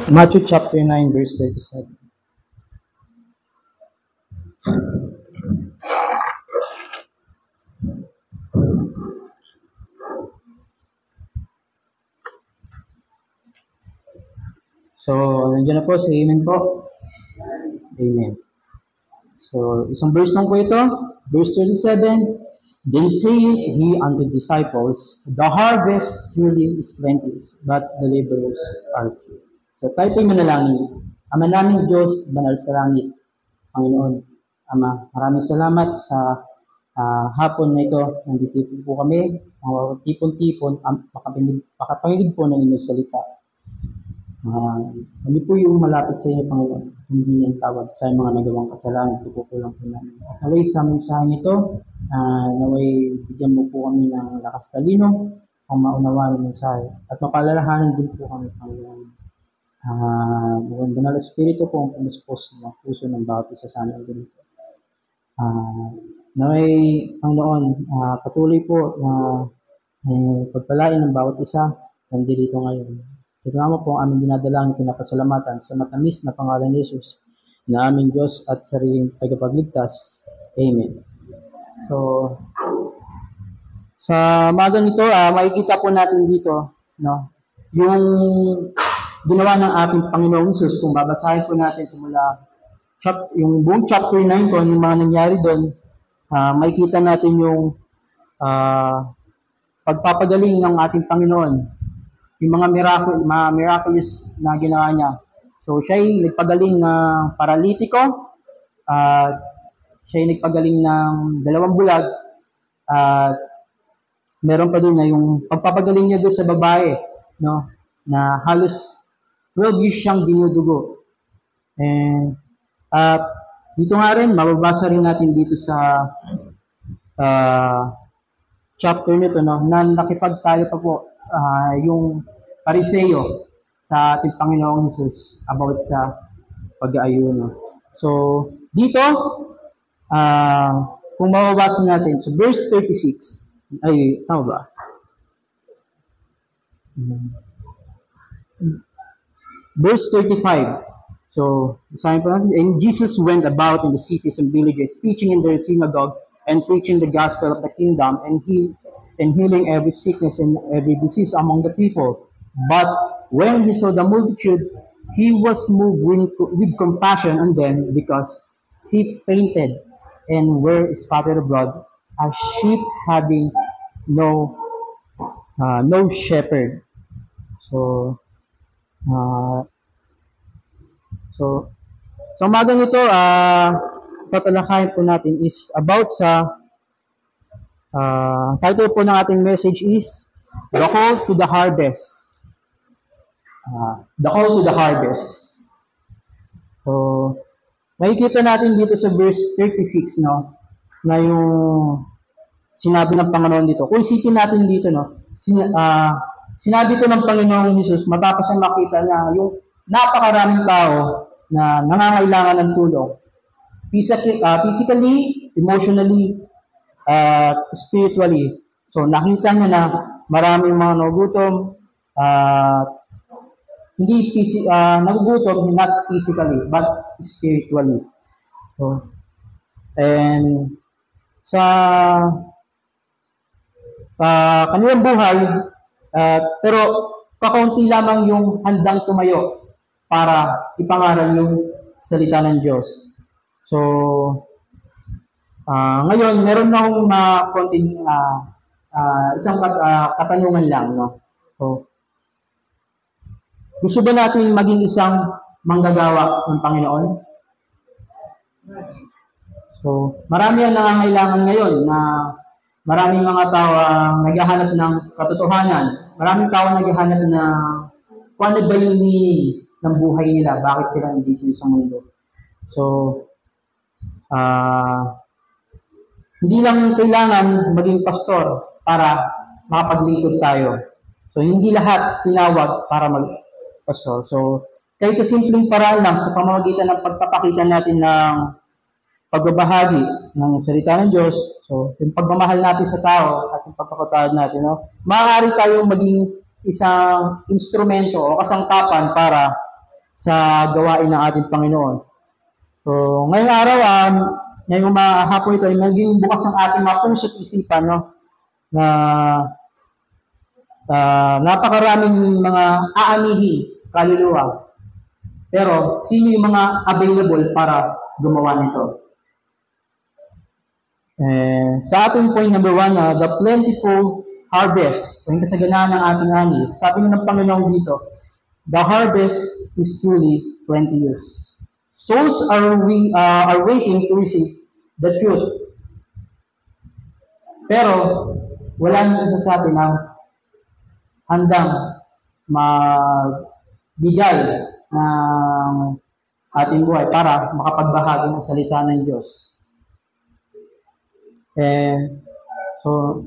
Matthew chapter 9, verse 37. So, nandiyan na po, say amen po. Amen. So, isang verse lang po ito, verse 37. Then saith he unto the disciples, the harvest truly is plenteous, but the laborers are few. So, tayo po'y manalangin. Ama namin Diyos, banal sa langit, Panginoon. Ama, maraming salamat sa hapon na ito. Nandito po kami, tipon-tipon, makapanginig po ng inyong salita. Kami po yung malapit sa inyo, Panginoon. Hindi niyan tawad sa mga nagawang kasalanan. Tukukulang po namin. At naway sa mensahe nito, naway bigyan mo po kami ng lakas talino ang maunawaan ng mensahe. At mapalalahanan din po kami, Panginoon. Ang Banal na Espiritu po ang pumuspos ng puso ng bawat isa sa amin dito. Naway, Panginoon, patuloy po na pagpalain ng bawat isa nandito ngayon. Tignan po ang aming dinadalang pinapasalamatan sa matamis na pangalan ni Jesus na aming Diyos at sariling tagapagligtas. Amen. So, sa magang ito, makikita po natin dito, no, yung ginawa ng ating Panginoong Jesus. Kung babasahin po natin simula yung buong chapter 9 kung yung mga nangyari doon, makikita natin yung pagpapagaling ng ating Panginoon. Yung mga miraculous na ginawa niya. So, siya ay nagpagaling ng paralitiko, siya ay nagpagaling ng 2 bulag, at meron pa doon na yung pagpapagaling niya doon sa babae, no, na halos 12 years siyang dinudugo. And dito nga rin, mababasa rin natin dito sa chapter nito, no, na nakipagtayo pa po yung Pariseo sa ating Panginoong Jesus about sa pag-aayuno. So, dito, kung mababasa natin, so verse 36, ay, tama ba? Verse 35, so, basahin po natin, and Jesus went about in the cities and villages, teaching in their synagogue, and preaching the gospel of the kingdom, and healing every sickness and every disease among the people. But when he saw the multitude, he was moved with compassion on them because he fainted and were scattered abroad as sheep having no shepherd. So umagang ito, tatalakayin po natin is about sa title po ng ating message is The Call to the Harvest. The Call to the Harvest. So, makikita natin dito sa verse 36, no, na yung sinabi ng Panginoon dito. Kung isipin natin dito, no, sinabi ito ng Panginoong Jesus matapos ang makita na yung napakaraming tao na nangangailangan ng tulong. Physically, emotionally, spiritually. So, nakita niya na maraming mga nagugutom, nagugutom not physically, but spiritually. So, and sa kanilang buhay, pero kakaunti lamang yung handang tumayo para ipangaral yung salita ng Diyos. So, ngayon, meron na akong konting isang katanungan lang, no? So, gusto ba natin maging isang manggagawa ng Panginoon? So, marami ang nangangailangan ngayon na maraming mga tao naghahanap ng katotohanan. Maraming tao naghahanap na kung ano ba yung meaning ng buhay nila, bakit sila nandito sa mundo. So, hindi lang kailangan maging pastor para makapaglingkod tayo. So, hindi lahat tinawag para mag-pastor. So, kahit sa simpleng paraan lang, sa pamamagitan ng pagpapakita natin ng pagbabahagi ng salita ng Diyos, so, yung pagmamahal natin sa tao at yung pagpapatawad natin, no, maaari tayong maging isang instrumento o kasangkapan para sa gawain ng ating Panginoon. So, ngayong araw, ngayong hapon ito ay naging bukas ang ating mga puso at isipan, no? Na napakaraming mga aanihin, kaluluwa. Pero, sino yung mga available para gumawa nito? Sa ating point number 1, the plentiful harvest, o yung kasaganaan ng ating ani. Sabi ng Panginoon dito, the harvest is truly plenteous. Souls are waiting to receive the truth. Pero, wala nang isa sa atin ang handang magbigay ng ating buhay para makapagbahagi ng salita ng Diyos. So,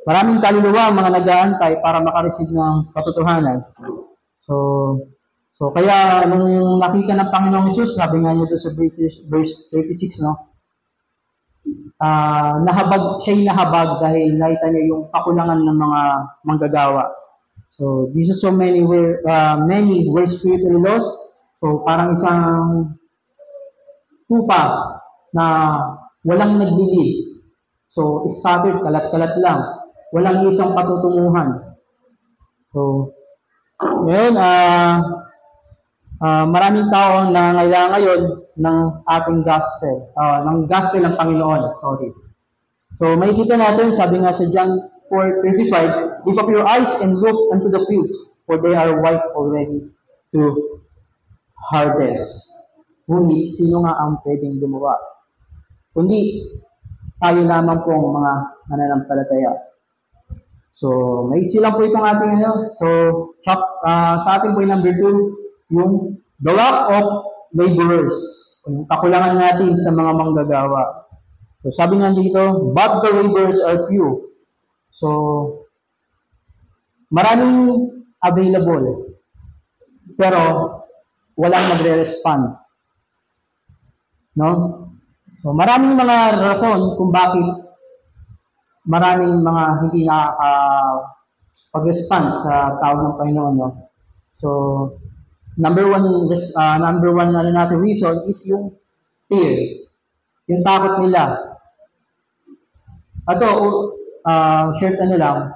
maraming kaluluwa ang mga nag-aantay para makareceive ng katotohanan. So kaya nung nakita ng Panginoong Hesus, sabi nga niya doon sa verse 36, no? Siya'y nahabag dahil nakita niya yung kakulangan ng mga manggagawa. So, Jesus so many were spiritually lost. So, parang isang tupa na walang naglilid. So, scattered, kalat-kalat lang. Walang isang patutunguhan. So, ngayon, maraming tao na ngailangan ngayon ng ating gospel, ng gospel ng Panginoon, sorry. So, makikita natin, sabi nga sa John 4:35, lift up your eyes and look unto the fields, for they are white already to harvest. Ngunit, sino nga ang pwedeng gumawa? Kundi, tayo lamang pong mga mananampalataya. So, maiksi lang po itong ating So, sa ating point number 2, yung the lack of laborers. Yung kakulangan natin sa mga manggagawa. So, sabi nga dito, but the laborers are few. So, maraming available. Pero, walang magre-respond. No? So, maraming mga rason kung bakit maraming mga hindi nakaka-respond sa tawag ng Panginoon. No? So, number one reason is yung fear. Yung takot nila. Share lang.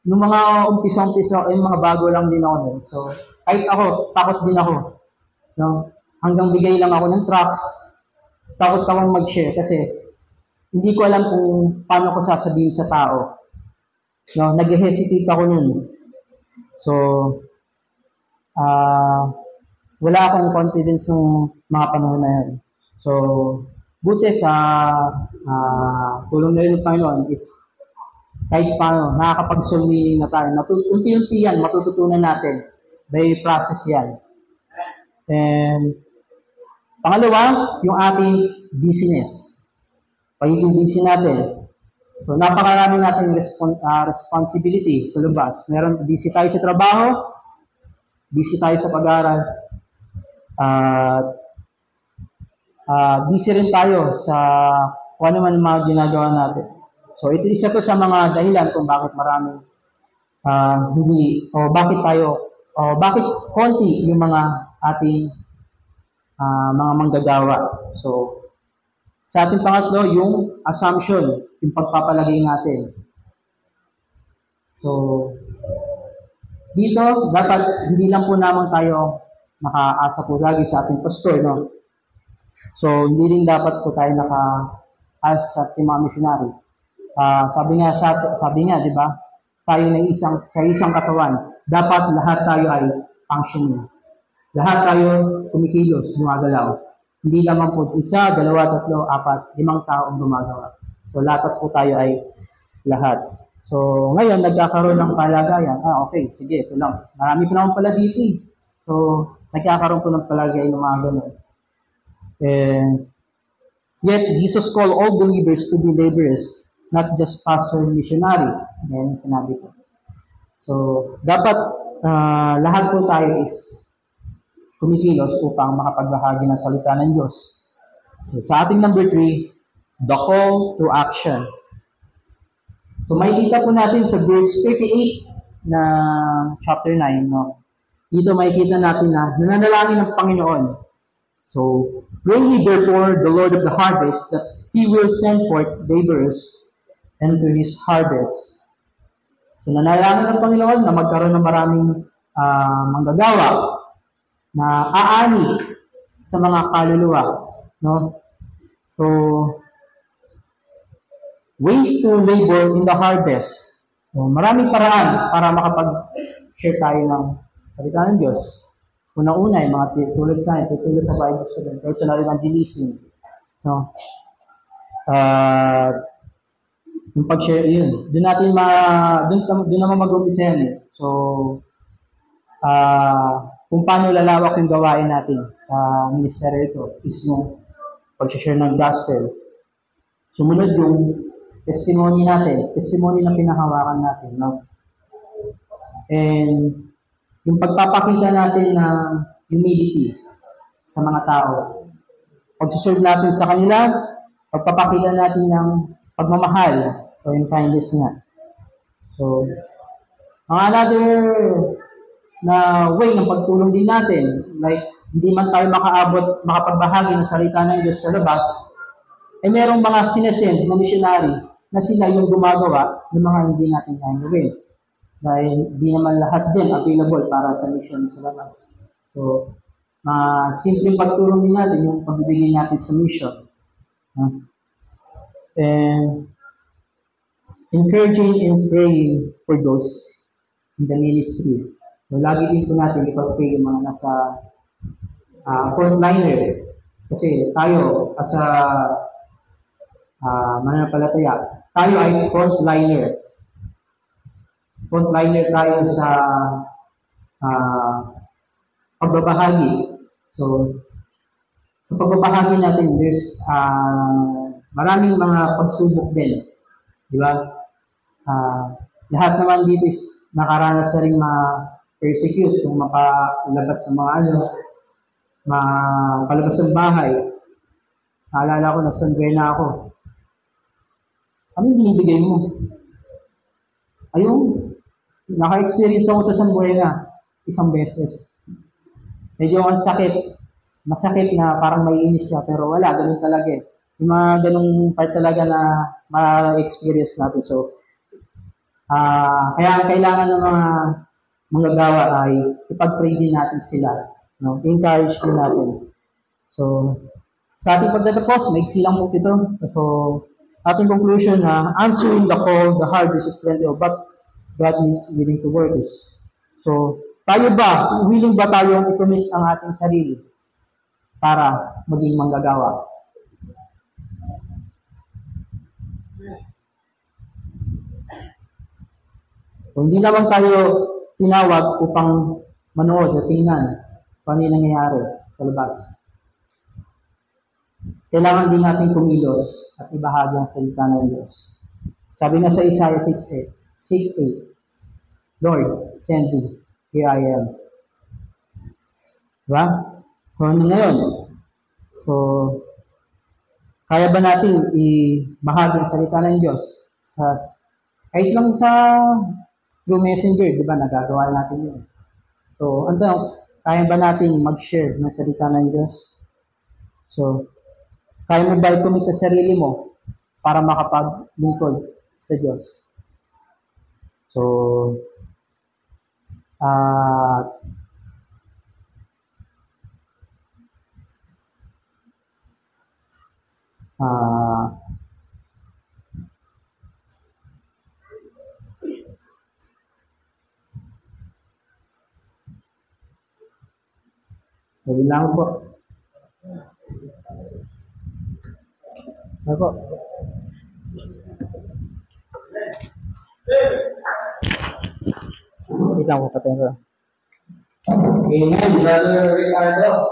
Nung mga umpisa, yung mga bago lang din ako nun. So, kahit ako, takot din ako. No? Hanggang bigay lang ako ng tracts, takot akong mag-share kasi hindi ko alam kung paano ko sasabihin sa tao. No, nag-hesitate ako nun. So, wala akong confidence ng mga panahon na yan. So, buti sa tulong na rin ng Panginoon is kahit paano, nakakapag-soul winning na tayo. Unti-unti yan, matututunan natin. By process yan. And, pangalawa, yung ating business. Pagiging busy natin. So, napakarami natin responsibility sa labas. Busy tayo sa trabaho, busy tayo sa pag-aaral, busy rin tayo sa kung ano man mga ginagawa natin. So, ito isa to sa mga dahilan kung bakit maraming bakit konti yung mga ating mga manggagawa. So, sa ating pangatlo, yung assumption, yung pagpapalagay natin. So, dito, dapat hindi lang po naman tayo nakaasa po lagi sa ating pastor, no? So, hindi rin dapat po tayo nakaasa sa ating mga missionary. Sabi nga, di ba? Tayo sa isang katawan, dapat lahat tayo ay functioning. Lahat tayo kumikilos, gumagalaw. Hindi naman po 1, 2, 3, 4, 5 tao ang gumagawa. So, lahat po tayo ay lahat. So, ngayon, nagkakaroon ng palagayan. Okay, sige, ito lang. Marami pa naman pala dito eh. So, nagkakaroon po ng palagayan ng mga ganun. Yet, Jesus called all believers to be laborers, not just pastor and missionary. Yan yung sinabi ko. So, dapat lahat po tayo is kumikilos upang makapagbahagi ng salita ng Diyos. So, sa ating number 3, the call to action. So, makikita po natin sa verse 38 na chapter 9, no? dito makikita natin na nananalangin ng Panginoon. So, pray ye therefore the Lord of the harvest that He will send forth laborers into His harvest. So, nanalangin ng Panginoon na magkaroon ng maraming manggagawa na aani sa mga kaluluwa. No? So, ways to labor in the harvest. So, maraming paraan para makapag-share tayo ng salita ng Diyos. Una-una, yung mga tulad sa Bible student, personal evangelism. No? Yung pag-share, yun. Doon naman mag-umpisa yan eh. So, kung paano lalawak yung gawain natin sa ministeryo ito is yung pag-share ng gospel. Sumunod yung testimony natin, testimony na pinahawakan natin. No? And yung pagpapakita natin ng humility sa mga tao. Pag-serve natin sa kanila, pagpapakita natin ng pagmamahal o yung kindness nga. So, another na way ng pagtulong din natin, like hindi man tayo makapagbahagi ng salita ng Diyos sa labas, eh merong mga sinesend na missionary na sila yung gumagawa ng mga hindi natin kayang gawin. Dahil di naman lahat din available para sa mission sa labas. So, simpleng pagtulong din natin yung pagbibigay natin sa mission. And encouraging and praying for those in the ministry. So, lagi din po natin ipag-pray yung mga nasa frontliner. Kasi tayo, as a mananampalataya, tayo ay frontliners. Frontliner tayo sa pagbabahagi. So, sa pagbabahagi natin, there's maraming mga pagsubok din. Di ba? Lahat naman dito is nakaranas na rin ma-persecute kung mapalabas ng mga mapalabas ng bahay. Naalala ko, nasanggay na ako. Ano binibigay mo? Ayun. Naka-experience ako sa San Buena isang beses. Medyo ang sakit. Masakit na parang maiinis ka, pero wala, ganun talaga eh. Yung mga ganung part talaga na ma-experience natin. So, kaya ang kailangan ng mga manggagawa ay ipag-pray din natin sila. No? Encourage din natin. So, sa ating pagtatapos, maiksi lang po ito. So, ating conclusion na answering the call, the harvest is plenty of, but God is willing to work this. So, tayo ba, willing ba tayong i-commit ang ating sarili para maging manggagawa? Kung hindi naman tayo tinawag upang manood o tingnan kung ano yung nangyayari sa labas, kailangan din natin kumilos at ibahagi ang salita ng Diyos. Sabi nga sa Isaiah 6:8, Lord, send me, here I am. Diba? So, ano ngayon? So, kaya ba natin ibahagi ang salita ng Diyos? Kahit lang through messenger, di ba, nagagawa natin yun. So, kaya ba natin mag-share ng salita ng Diyos? So, kaya mo ba i-commit ang sarili mo para makapaglingkod sa Diyos? So, so, yun lang po. Ako. Wait lang po, patayin ko lang. Amen, Brother Ricardo.